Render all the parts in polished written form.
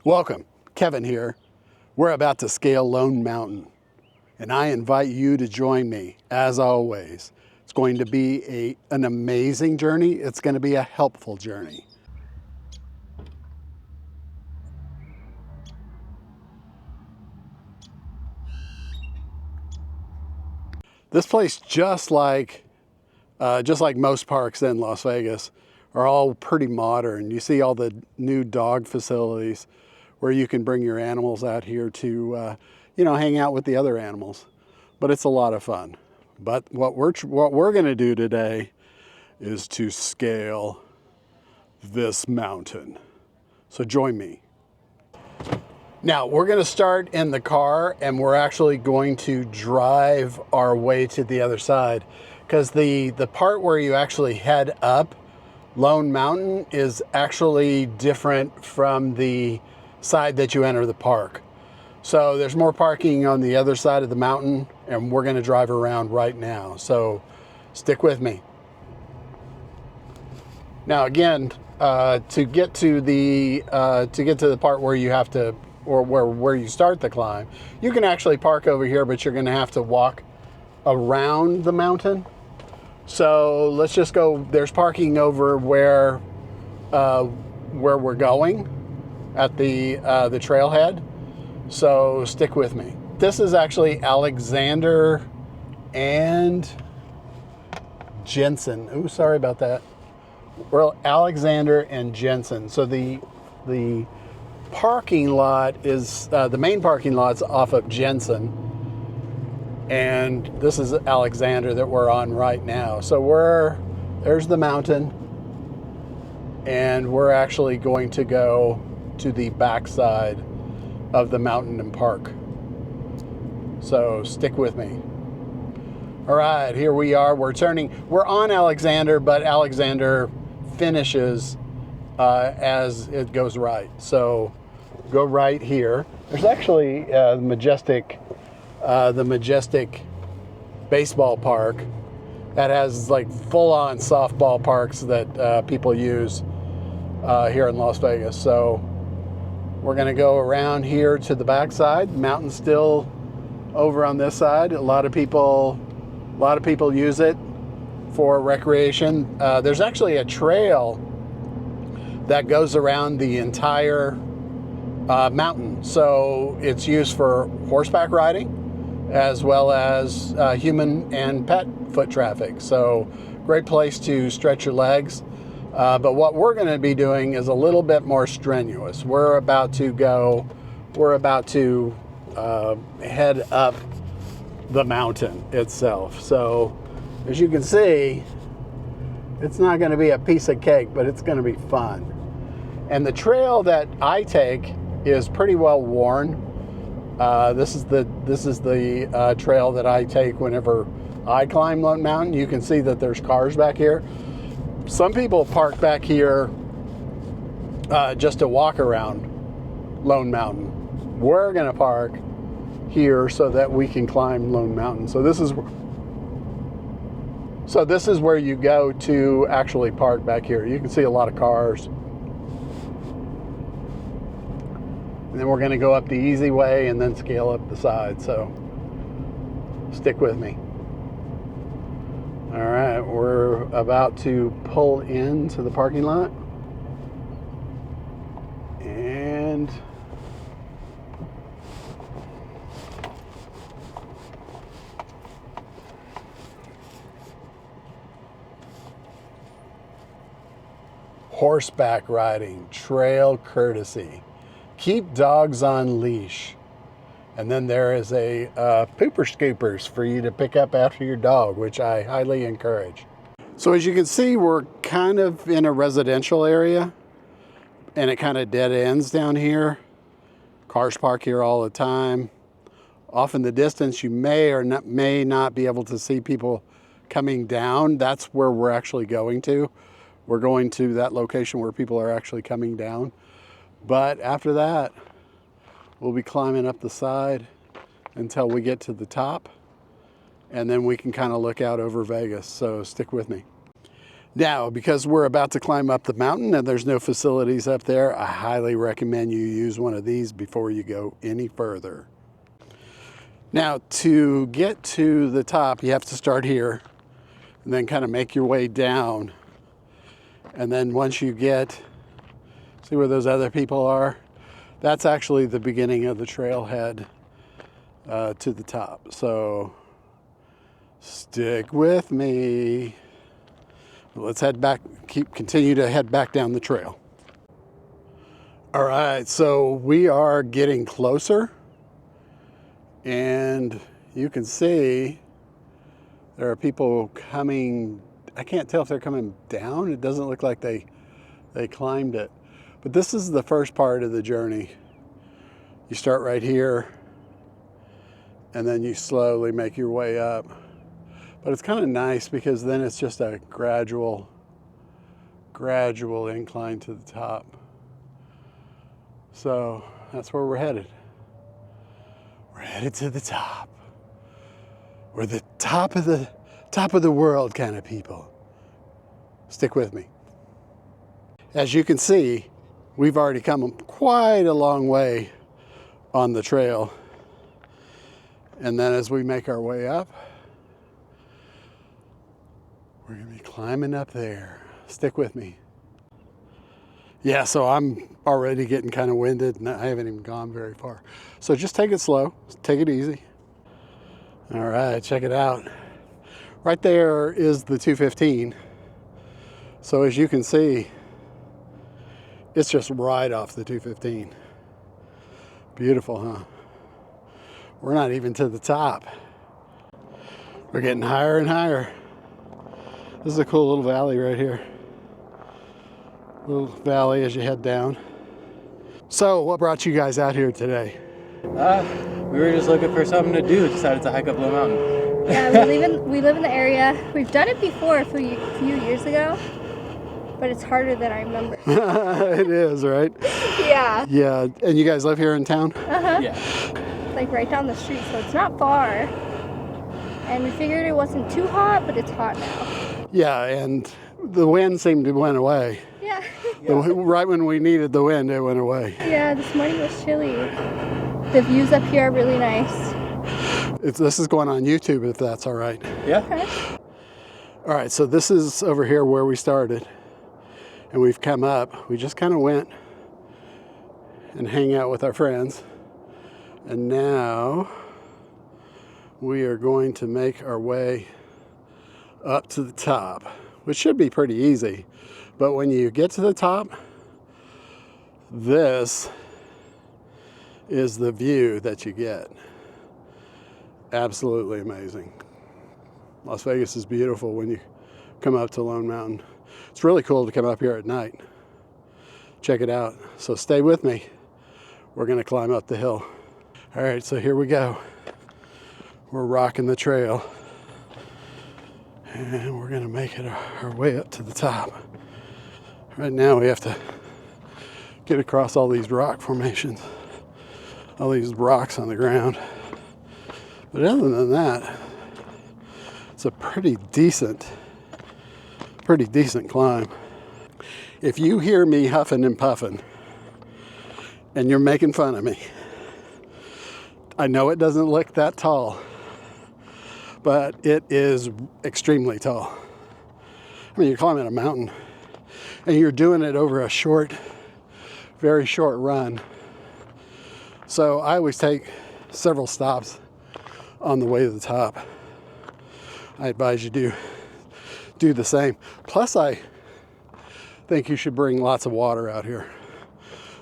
Welcome, Kevin here. We're about to scale Lone Mountain, and I invite you to join me, as always. It's going to be an amazing journey. It's going to be a helpful journey. This place, just like most parks in Las Vegas, are all pretty modern. You see all the new dog facilities where you can bring your animals out here to, hang out with the other animals. But it's a lot of fun. But what we're going to do today is to scale this mountain. So join me. Now we're going to start in the car, and we're actually going to drive our way to the other side, because the part where you actually head up Lone Mountain is actually different from the side that you enter the park. So there's more parking on the other side of the mountain, and we're going to drive around right now. So stick with me. Now again, to get to the part where you have to, or where you start the climb, you can actually park over here, but you're going to have to walk around the mountain. So let's just go. There's parking over where we're going at the trailhead. So stick with me. This is actually Alexander and Jensen. Ooh, sorry about that. Well, Alexander and Jensen. So the parking lot is the main parking lot's off of Jensen, and this is Alexander that we're on right now. So there's the mountain, and we're actually going to go to the backside of the mountain and park. So stick with me. All right, here we are. We're on Alexander, but Alexander finishes as it goes right. So go right here. There's actually the Majestic baseball park that has like full-on softball parks that people use here in Las Vegas. So we're going to go around here to the backside. The mountain's still over on this side. A lot of people use it for recreation. There's actually a trail that goes around the entire mountain. So it's used for horseback riding as well as human and pet foot traffic. So great place to stretch your legs. But what we're going to be doing is a little bit more strenuous. We're about to head up the mountain itself. So as you can see, it's not going to be a piece of cake, but it's going to be fun. And the trail that I take is pretty well worn. This is the trail that I take whenever I climb Lone Mountain. You can see that there's cars back here. Some people park back here just to walk around Lone Mountain. We're going to park here so that we can climb Lone Mountain. So this is where you go to actually park back here. You can see a lot of cars. And then we're going to go up the easy way and then scale up the side. So stick with me. All right, we're about to pull into the parking lot. And horseback riding, trail courtesy. Keep dogs on leash. And then there is a pooper scoopers for you to pick up after your dog, which I highly encourage. So as you can see, we're kind of in a residential area, and it kind of dead ends down here. Cars park here all the time. Off in the distance, you may not be able to see people coming down. That's where we're actually going to. We're going to that location where people are actually coming down. But after that, we'll be climbing up the side until we get to the top, and then we can kind of look out over Vegas. So stick with me. Now, because we're about to climb up the mountain and there's no facilities up there, I highly recommend you use one of these before you go any further. Now, to get to the top, you have to start here and then kind of make your way down. And then once you get, see where those other people are? That's actually the beginning of the trailhead to the top. So stick with me. Let's head back, continue to head back down the trail. All right, so we are getting closer, and you can see there are people coming. I can't tell if they're coming down. It doesn't look like they climbed it. But this is the first part of the journey. You start right here, and then you slowly make your way up. But it's kind of nice because then it's just a gradual incline to the top. So that's where we're headed. We're headed to the top. We're the top of the world kind of people. Stick with me. As you can see, we've already come quite a long way on the trail. And then as we make our way up, we're gonna be climbing up there. Stick with me. Yeah, so I'm already getting kind of winded and I haven't even gone very far. So just take it slow, take it easy. All right, check it out. Right there is the 215. So as you can see, it's just right off the 215. Beautiful, huh? We're not even to the top. We're getting higher and higher. This is a cool little valley right here. Little valley as you head down. So what brought you guys out here today? We were just looking for something to do. Decided to hike up Low Mountain. Yeah, we live in the area. We've done it before a few years ago, but it's harder than I remember. It is, right? Yeah. Yeah, and you guys live here in town? Uh-huh. Yeah. It's like right down the street, so it's not far. And we figured it wasn't too hot, but it's hot now. Yeah, and the wind seemed to went away. Yeah. Right when we needed the wind, it went away. Yeah, this morning was chilly. The views up here are really nice. This is going on YouTube, if that's all right. Yeah. Okay. All right, so this is over here where we started. And we've come up. We just kind of went and hang out with our friends. And now we are going to make our way up to the top, which should be pretty easy. But when you get to the top, this is the view that you get. Absolutely amazing. Las Vegas is beautiful when you come up to Lone Mountain. It's really cool to come up here at night. Check it out. So stay with me. We're gonna climb up the hill. All right, so here we go. We're rocking the trail. And we're gonna make it our way up to the top. Right now we have to get across all these rock formations, all these rocks on the ground. But other than that, it's a pretty decent climb. If you hear me huffing and puffing and you're making fun of me, I know it doesn't look that tall, but it is extremely tall. I mean, you're climbing a mountain and you're doing it over a very short run. So I always take several stops on the way to the top. I advise you do the same. Plus, I think you should bring lots of water out here.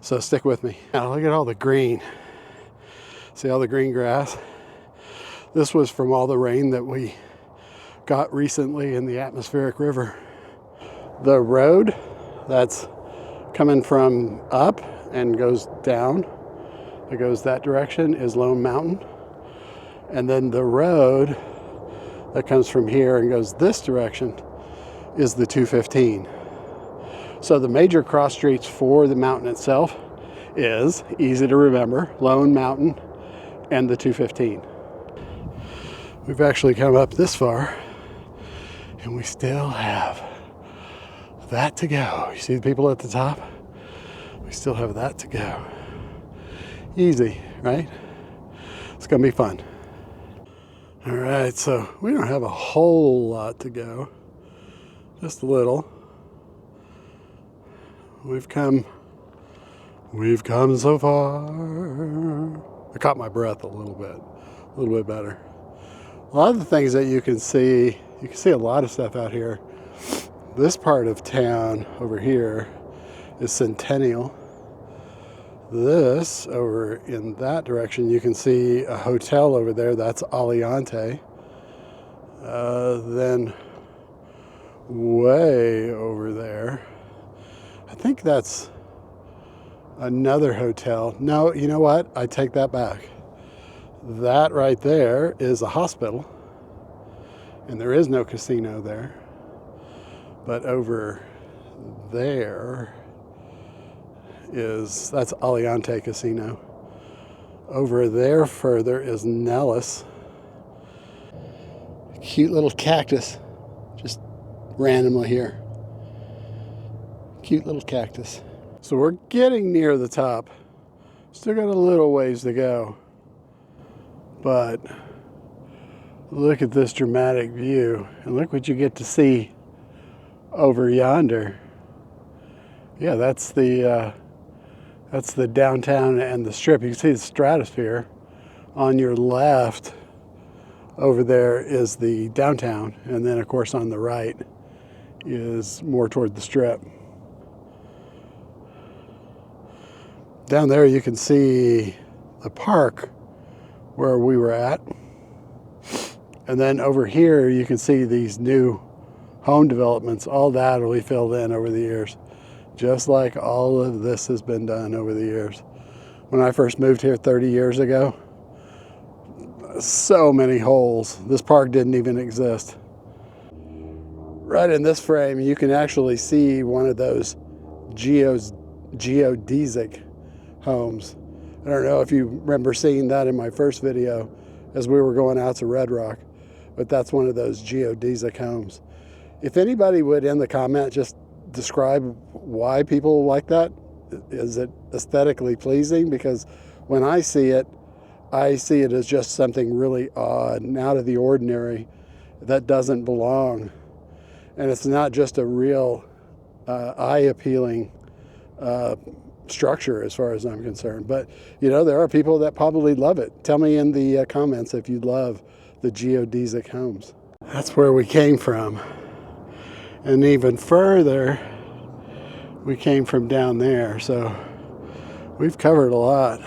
So stick with me. Now look at all the green. See all the green grass? This was from all the rain that we got recently in the atmospheric river. The road that's coming from up and goes down, it goes that direction, is Lone Mountain. And then the road that comes from here and goes this direction is the 215. So the major cross streets for the mountain itself is, easy to remember, Lone Mountain and the 215. We've actually come up this far and we still have that to go. You see the people at the top? We still have that to go. Easy, right? It's gonna be fun. All right, so we don't have a whole lot to go, just a little. We've come so far. I caught my breath a little bit better. A lot of the things that you can see a lot of stuff out here. This part of town over here is Centennial. This over in that direction, you can see a hotel over there. That's Aliante. Then way over there, I think that's another hotel. No, you know what? I take that back. That right there is a hospital, and there is no casino there. But over there that's Aliante Casino. Over there further is Nellis. Cute little cactus, just randomly here. Cute little cactus. So we're getting near the top. Still got a little ways to go. But look at this dramatic view, and look what you get to see over yonder. Yeah, that's the downtown and the strip. You can see the stratosphere. On your left over there is the downtown, and then of course on the right is more toward the strip. Down there you can see the park where we were at, and then over here you can see these new home developments. All that will be filled in over the years, just like all of this has been done over the years. When I first moved here 30 years ago, so many holes. This park didn't even exist. Right in this frame, you can actually see one of those geodesic homes. I don't know if you remember seeing that in my first video as we were going out to Red Rock, but that's one of those geodesic homes. If anybody would in the comment just describe why people like that. Is it aesthetically pleasing? Because when I see it as just something really odd and out of the ordinary that doesn't belong. And it's not just a real eye-appealing structure as far as I'm concerned. But, you know, there are people that probably love it. Tell me in the comments if you love the geodesic homes. That's where we came from. And even further, we came from down there. So we've covered a lot.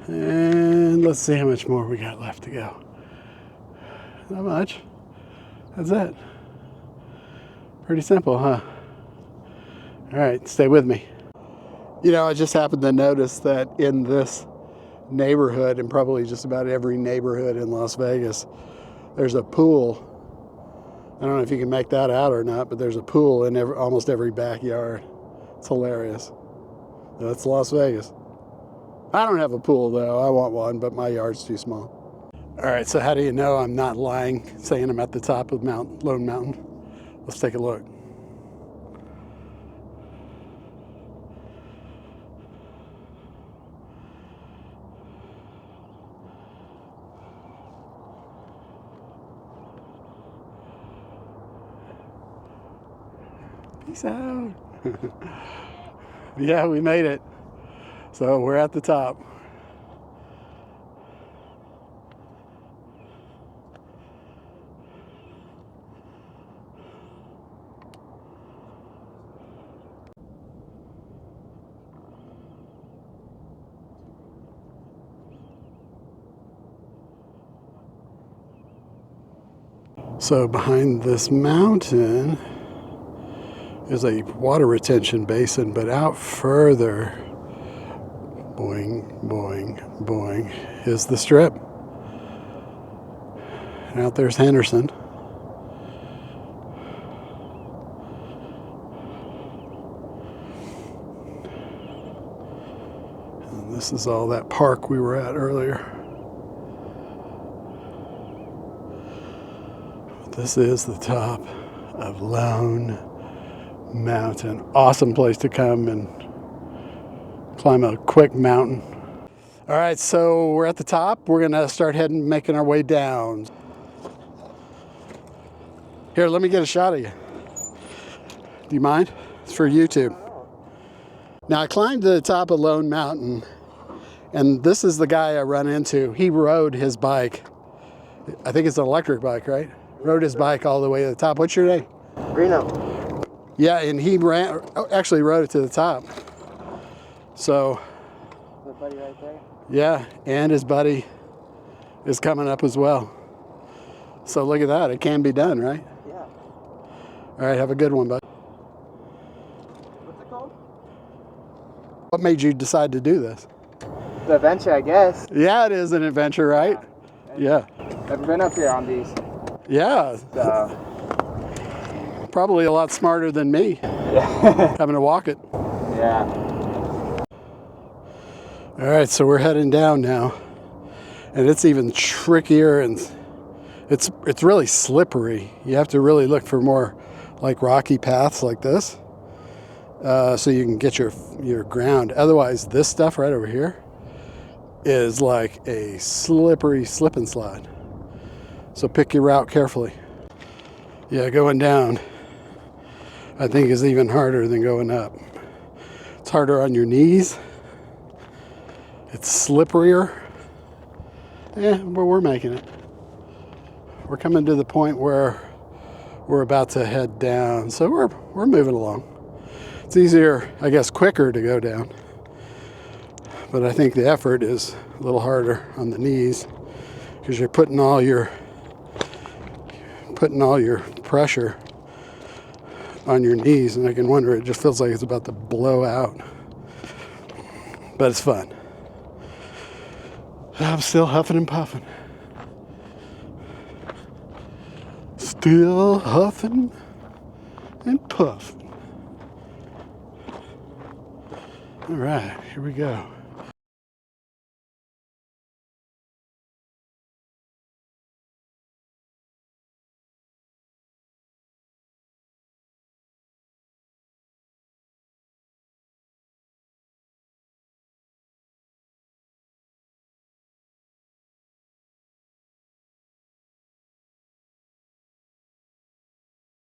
And let's see how much more we got left to go. Not much. That's it. Pretty simple, huh? All right, stay with me. You know, I just happened to notice that in this neighborhood, and probably just about every neighborhood in Las Vegas, there's a pool. I don't know if you can make that out or not, but there's a pool in almost every backyard. It's hilarious. That's Las Vegas. I don't have a pool though. I want one, but my yard's too small. All right, so how do you know I'm not lying, saying I'm at the top of Lone Mountain? Let's take a look. Peace out. Yeah, we made it. So we're at the top. So behind this mountain is a water retention basin, but out further, boing, boing, boing, is the strip. And out there's Henderson. And this is all that park we were at earlier. This is the top of Lone mountain. Awesome place to come and climb a quick mountain. All right, so we're at the top. We're gonna start making our way down. Here, let me get a shot of you. Do you mind? It's for YouTube. Now, I climbed to the top of Lone Mountain, and this is the guy I run into. He rode his bike. I think it's an electric bike, right? Rode his bike all the way to the top. What's your name? Reno. Yeah, and he actually rode it to the top. So, The buddy right there. yeah, and his buddy is coming up as well. So look at that. It can be done, right? Yeah. All right, have a good one, bud. What's it called? What made you decide to do this? The adventure, I guess. Yeah, it is an adventure, right? Yeah. Never been up here on these. Yeah. So. Probably a lot smarter than me Yeah. having to walk it. Yeah. All right, so we're heading down now, and it's even trickier, and it's really slippery. You have to really look for more like rocky paths like this, so you can get your ground. Otherwise, this stuff right over here is like a slippery slip and slide. So pick your route carefully. Yeah, going down, I think, is even harder than going up. It's harder on your knees. It's slipperier. Yeah, but we're making it. We're coming to the point where we're about to head down. So we're moving along. It's easier, I guess, quicker to go down. But I think the effort is a little harder on the knees because you're putting all your pressure on your knees, and I can wonder, it just feels like it's about to blow out. But it's fun. I'm still huffing and puffing. Still huffing and puffing. All right, here we go.